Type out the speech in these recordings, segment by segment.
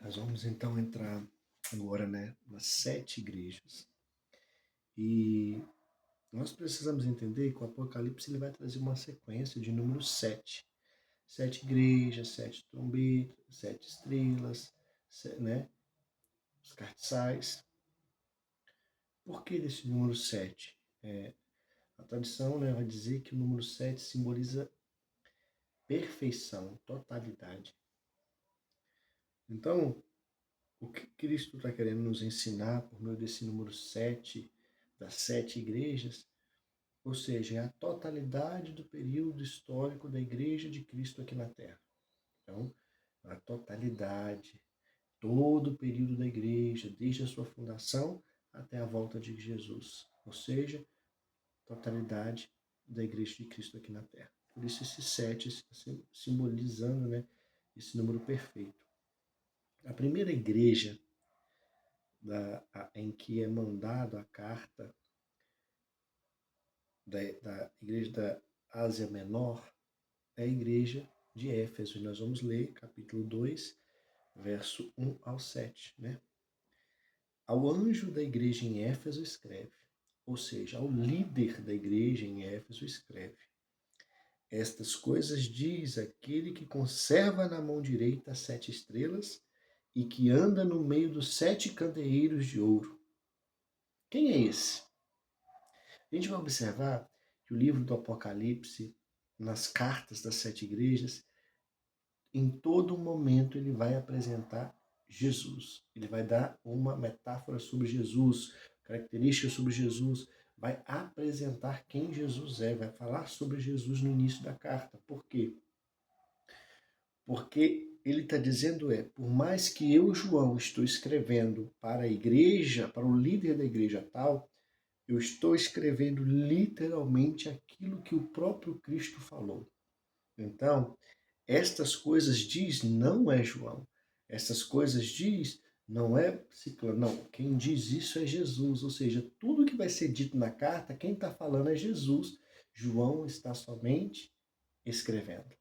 Nós vamos então entrar agora, nas 7 igrejas. E nós precisamos entender que o Apocalipse ele vai trazer uma sequência de número 7. 7 igrejas, 7 trombetas, 7 estrelas, os cardeais. Por que desse número 7? A tradição, vai dizer que o número 7 simboliza perfeição, totalidade. Então, o que Cristo está querendo nos ensinar por meio desse número 7, das 7 igrejas, ou seja, é a totalidade do período histórico da Igreja de Cristo aqui na Terra. Então, a totalidade, todo o período da Igreja, desde a sua fundação até a volta de Jesus. Ou seja, totalidade da Igreja de Cristo aqui na Terra. Por isso esse 7 simbolizando, esse número perfeito. A primeira igreja em que é mandado a carta da igreja da Ásia Menor é a igreja de Éfeso. E nós vamos ler capítulo 2, verso 1 ao 7. Ao anjo da igreja em Éfeso escreve, ou seja, ao líder da igreja em Éfeso escreve: estas coisas diz aquele que conserva na mão direita as 7 estrelas e que anda no meio dos 7 candeeiros de ouro. Quem é esse? A gente vai observar que o livro do Apocalipse, nas cartas das 7 igrejas, em todo momento ele vai apresentar Jesus. Ele vai dar uma metáfora sobre Jesus, características sobre Jesus, vai apresentar quem Jesus é, vai falar sobre Jesus no início da carta. Por quê? Porque ele está dizendo por mais que eu, João, estou escrevendo para a igreja, para o líder da igreja tal, eu estou escrevendo literalmente aquilo que o próprio Cristo falou. Então, estas coisas diz não é João. Estas coisas diz não é Ciclano. Não, quem diz isso é Jesus. Ou seja, tudo que vai ser dito na carta, quem está falando é Jesus. João está somente escrevendo.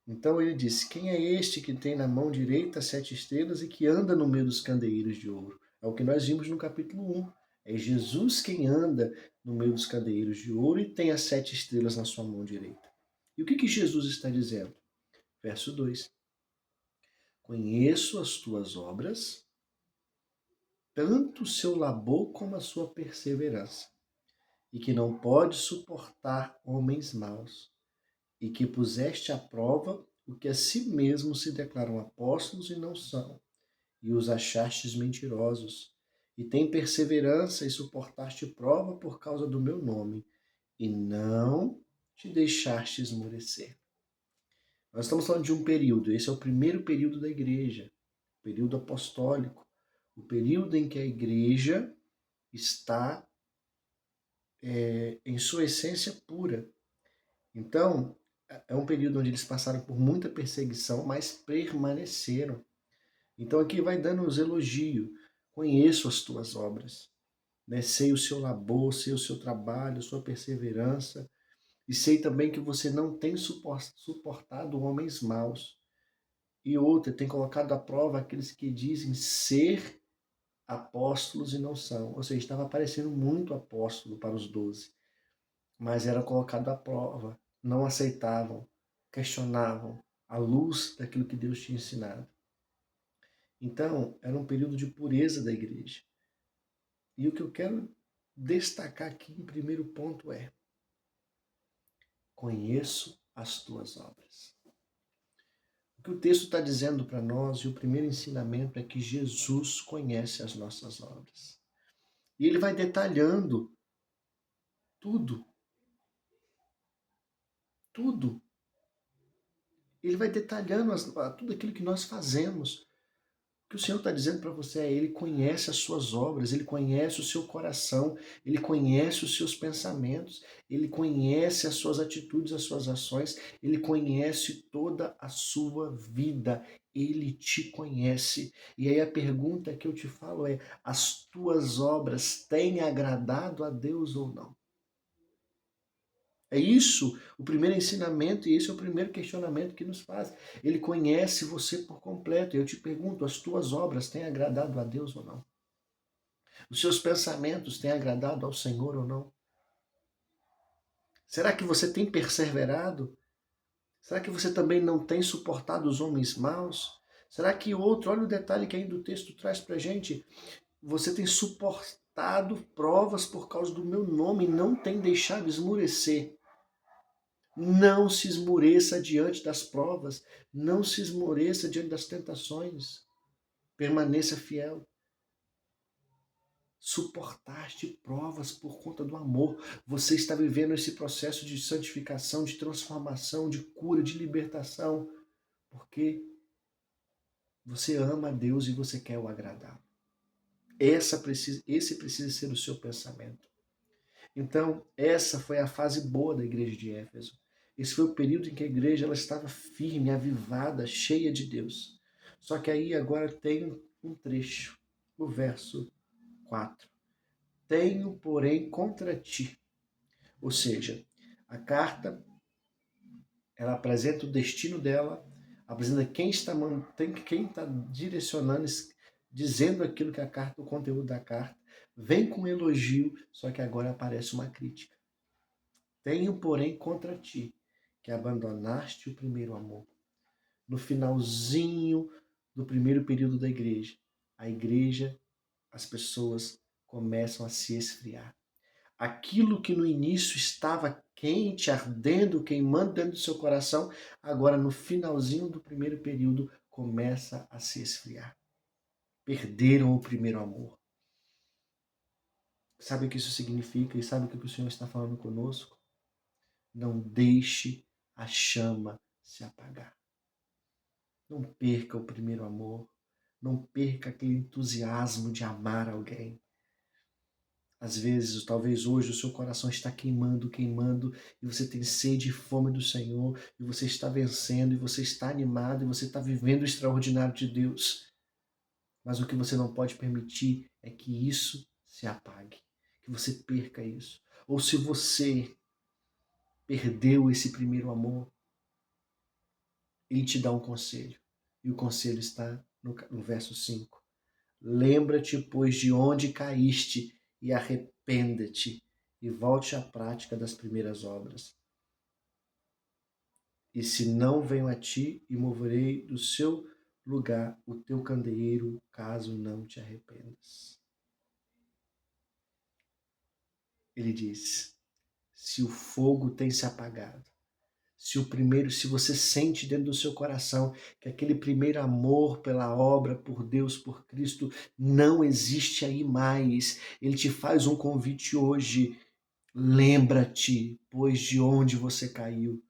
Então ele disse: quem é este que tem na mão direita 7 estrelas e que anda no meio dos candeeiros de ouro? É o que nós vimos no capítulo 1. É Jesus quem anda no meio dos candeeiros de ouro e tem as 7 estrelas na sua mão direita. E o que Jesus está dizendo? Verso 2. Conheço as tuas obras, tanto o seu labor como a sua perseverança, e que não pode suportar homens maus, e que puseste à prova o que a si mesmo se declaram apóstolos e não são, e os achastes mentirosos, e tem perseverança e suportaste prova por causa do meu nome, e não te deixaste esmorecer. Nós estamos falando de um período, esse é o primeiro período da igreja, o período apostólico, o período em que a igreja está em sua essência pura. Então, é um período onde eles passaram por muita perseguição, mas permaneceram. Então aqui vai dando os elogios. Conheço as tuas obras, sei o seu labor, sei o seu trabalho, sua perseverança, e sei também que você não tem suportado homens maus. E outra, tem colocado à prova aqueles que dizem ser apóstolos e não são. Ou seja, estava aparecendo muito apóstolo para os 12, mas era colocado à prova, não aceitavam, questionavam a luz daquilo que Deus tinha ensinado. Então, era um período de pureza da igreja. E o que eu quero destacar aqui em primeiro ponto é: conheço as tuas obras. O que o texto está dizendo para nós, e o primeiro ensinamento é que Jesus conhece as nossas obras. E ele vai detalhando tudo. Tudo. Ele vai detalhando tudo aquilo que nós fazemos. O que o Senhor está dizendo para você Ele conhece as suas obras, Ele conhece o seu coração, Ele conhece os seus pensamentos, Ele conhece as suas atitudes, as suas ações, Ele conhece toda a sua vida, Ele te conhece. E aí a pergunta que eu te falo é: as tuas obras têm agradado a Deus ou não? É isso o primeiro ensinamento e esse é o primeiro questionamento que nos faz. Ele conhece você por completo. Eu te pergunto, as tuas obras têm agradado a Deus ou não? Os seus pensamentos têm agradado ao Senhor ou não? Será que você tem perseverado? Será que você também não tem suportado os homens maus? Será que outro, olha o detalhe que ainda o texto traz para a gente, você tem suportado provas por causa do meu nome e não tem deixado esmurecer. Não se esmoreça diante das provas, não se esmoreça diante das tentações, permaneça fiel. Suportaste provas por conta do amor. Você está vivendo esse processo de santificação, de transformação, de cura, de libertação, porque você ama a Deus e você quer o agradar. Esse precisa ser o seu pensamento. Então, essa foi a fase boa da igreja de Éfeso. Esse foi o período em que a igreja ela estava firme, avivada, cheia de Deus. Só que aí agora tem um trecho, o verso 4. Tenho, porém, contra ti. Ou seja, a carta ela apresenta o destino dela, apresenta quem está direcionando, dizendo aquilo que a carta, o conteúdo da carta, vem com um elogio, só que agora aparece uma crítica. Tenho, porém, contra ti, que abandonaste o primeiro amor. No finalzinho do primeiro período da igreja, a igreja, as pessoas começam a se esfriar. Aquilo que no início estava quente, ardendo, queimando dentro do seu coração, agora no finalzinho do primeiro período começa a se esfriar. Perderam o primeiro amor. Sabe o que isso significa e sabe o que o Senhor está falando conosco? Não deixe a chama se apagar. Não perca o primeiro amor. Não perca aquele entusiasmo de amar alguém. Às vezes, talvez hoje, o seu coração está queimando, queimando, e você tem sede e fome do Senhor, e você está vencendo, e você está animado, e você está vivendo o extraordinário de Deus. Mas o que você não pode permitir é que isso se apague, que você perca isso. Ou se você perdeu esse primeiro amor, ele te dá um conselho. E o conselho está no verso 5. Lembra-te, pois, de onde caíste e arrependa-te e volte à prática das primeiras obras. E se não venho a ti e moverei do seu lugar o teu candeeiro, caso não te arrependas. Ele diz, se o fogo tem se apagado, se você sente dentro do seu coração que aquele primeiro amor pela obra, por Deus, por Cristo, não existe aí mais, ele te faz um convite hoje. Lembra-te, pois, de onde você caiu.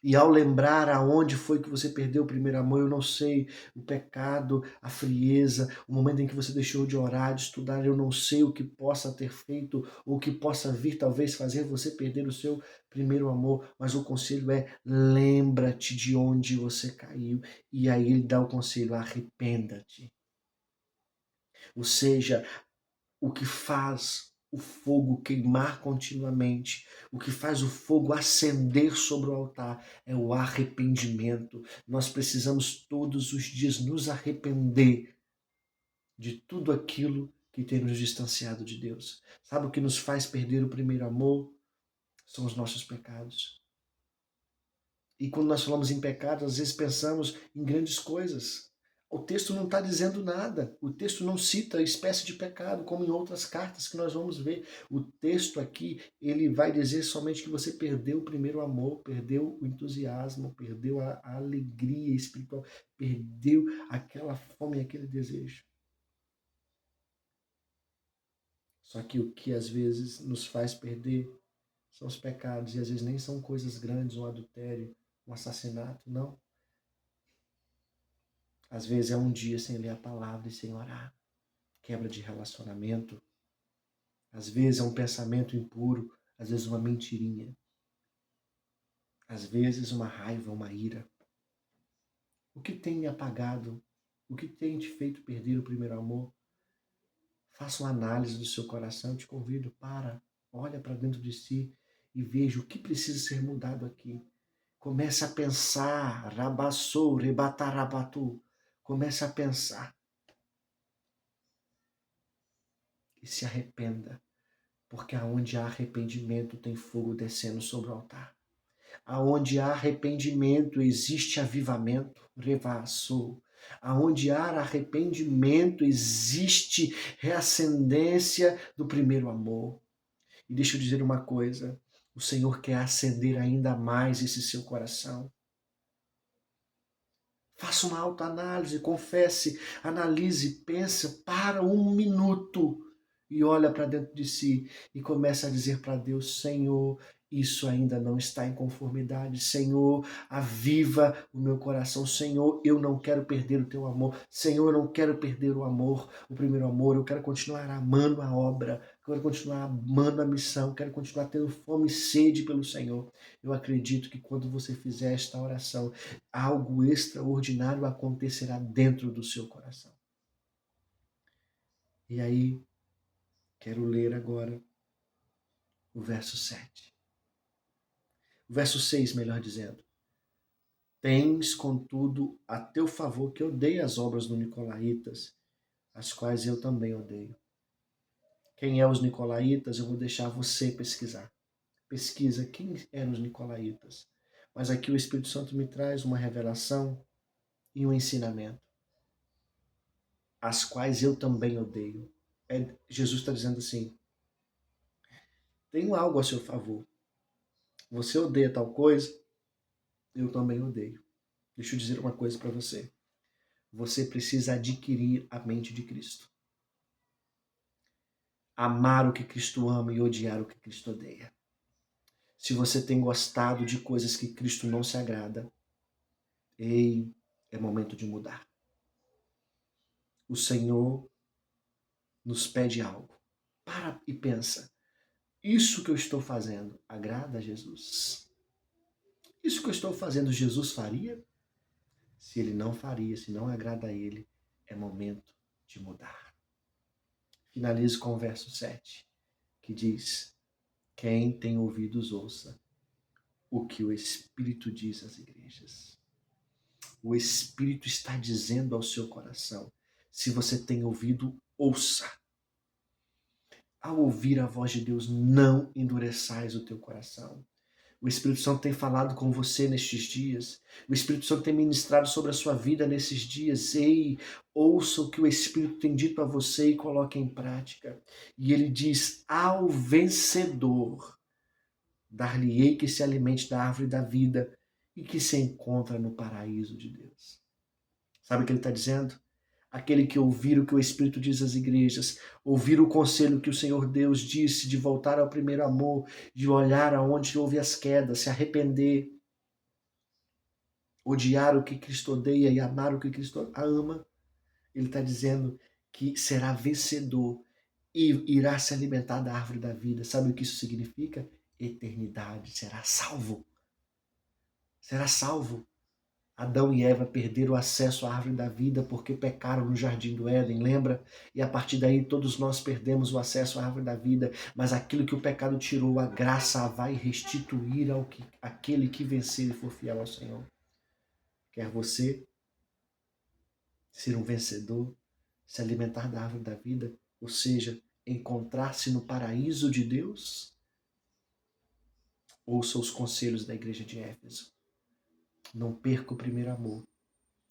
E ao lembrar aonde foi que você perdeu o primeiro amor, eu não sei, o pecado, a frieza, o momento em que você deixou de orar, de estudar, eu não sei o que possa ter feito, ou o que possa vir talvez fazer você perder o seu primeiro amor, mas o conselho é, lembra-te de onde você caiu, e aí ele dá o conselho, arrependa-te. Ou seja, o que faz o fogo queimar continuamente, o que faz o fogo acender sobre o altar é o arrependimento. Nós precisamos todos os dias nos arrepender de tudo aquilo que tem nos distanciado de Deus. Sabe o que nos faz perder o primeiro amor? São os nossos pecados. E quando nós falamos em pecados, às vezes pensamos em grandes coisas. O texto não está dizendo nada. O texto não cita a espécie de pecado, como em outras cartas que nós vamos ver. O texto aqui, ele vai dizer somente que você perdeu o primeiro amor, perdeu o entusiasmo, perdeu a alegria espiritual, perdeu aquela fome e aquele desejo. Só que o que às vezes nos faz perder são os pecados, e às vezes nem são coisas grandes, um adultério, um assassinato, não. Às vezes é um dia sem ler a palavra e sem orar, quebra de relacionamento. Às vezes é um pensamento impuro, às vezes uma mentirinha. Às vezes uma raiva, uma ira. O que tem me apagado? O que tem te feito perder o primeiro amor? Faça uma análise do seu coração, eu te convido, olha para dentro de si e veja o que precisa ser mudado aqui. Comece a pensar, rabassou, rebatarabatu. Comece a pensar e se arrependa, porque aonde há arrependimento tem fogo descendo sobre o altar. Aonde há arrependimento existe avivamento, revassou. Aonde há arrependimento existe reascendência do primeiro amor. E deixa eu dizer uma coisa, o Senhor quer acender ainda mais esse seu coração. Faça uma autoanálise, confesse, analise, pense, para um minuto e olha para dentro de si e começa a dizer para Deus: Senhor, isso ainda não está em conformidade. Senhor, aviva o meu coração. Senhor, eu não quero perder o teu amor. Senhor, eu não quero perder o amor, o primeiro amor. Eu quero continuar amando a obra, quero continuar amando a missão, quero continuar tendo fome e sede pelo Senhor. Eu acredito que quando você fizer esta oração, algo extraordinário acontecerá dentro do seu coração. E aí, quero ler agora o verso 7. O verso 6, melhor dizendo. Tens, contudo, a teu favor que odeia as obras dos nicolaítas, as quais eu também odeio. Quem é os nicolaítas? Eu vou deixar você pesquisar. Pesquisa quem eram os nicolaítas. Mas aqui o Espírito Santo me traz uma revelação e um ensinamento, as quais eu também odeio. Jesus está dizendo assim, tenho algo a seu favor. Você odeia tal coisa, eu também odeio. Deixa eu dizer uma coisa para você. Você precisa adquirir a mente de Cristo. Amar o que Cristo ama e odiar o que Cristo odeia. Se você tem gostado de coisas que Cristo não se agrada, ei, é momento de mudar. O Senhor nos pede algo. Para e pensa. Isso que eu estou fazendo agrada a Jesus? Isso que eu estou fazendo, Jesus faria? Se ele não faria, se não agrada a ele, é momento de mudar. Finalizo com o verso 7, que diz: quem tem ouvidos, ouça o que o Espírito diz às igrejas. O Espírito está dizendo ao seu coração. Se você tem ouvido, ouça. Ao ouvir a voz de Deus, não endureçais o teu coração. O Espírito Santo tem falado com você nestes dias. O Espírito Santo tem ministrado sobre a sua vida nesses dias. Ei, ouça o que o Espírito tem dito a você e coloque em prática. E ele diz: ao vencedor, dar-lhe-ei que se alimente da árvore da vida e que se encontra no paraíso de Deus. Sabe o que ele está dizendo? Aquele que ouvir o que o Espírito diz às igrejas, ouvir o conselho que o Senhor Deus disse de voltar ao primeiro amor, de olhar aonde houve as quedas, se arrepender, odiar o que Cristo odeia e amar o que Cristo ama, ele está dizendo que será vencedor e irá se alimentar da árvore da vida. Sabe o que isso significa? Eternidade, será salvo. Será salvo. Adão e Eva perderam o acesso à árvore da vida porque pecaram no jardim do Éden, lembra? E a partir daí todos nós perdemos o acesso à árvore da vida, mas aquilo que o pecado tirou, a graça vai restituir aquele que vencer e for fiel ao Senhor. Quer você ser um vencedor, se alimentar da árvore da vida, ou seja, encontrar-se no paraíso de Deus? Ouça os conselhos da igreja de Éfeso. Não perca o primeiro amor.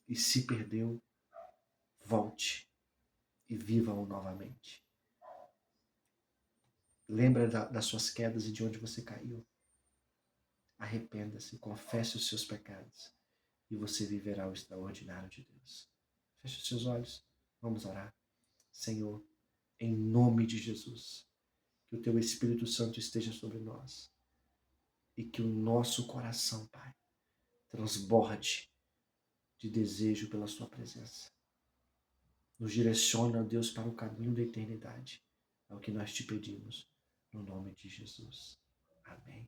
E se perdeu, volte e viva-o novamente. Lembra das suas quedas e de onde você caiu. Arrependa-se, confesse os seus pecados e você viverá o extraordinário de Deus. Feche os seus olhos, vamos orar. Senhor, em nome de Jesus, que o Teu Espírito Santo esteja sobre nós e que o nosso coração, Pai, transborde de desejo pela Sua presença. Nos direcione, ó Deus, para o caminho da eternidade. É o que nós te pedimos, no nome de Jesus. Amém.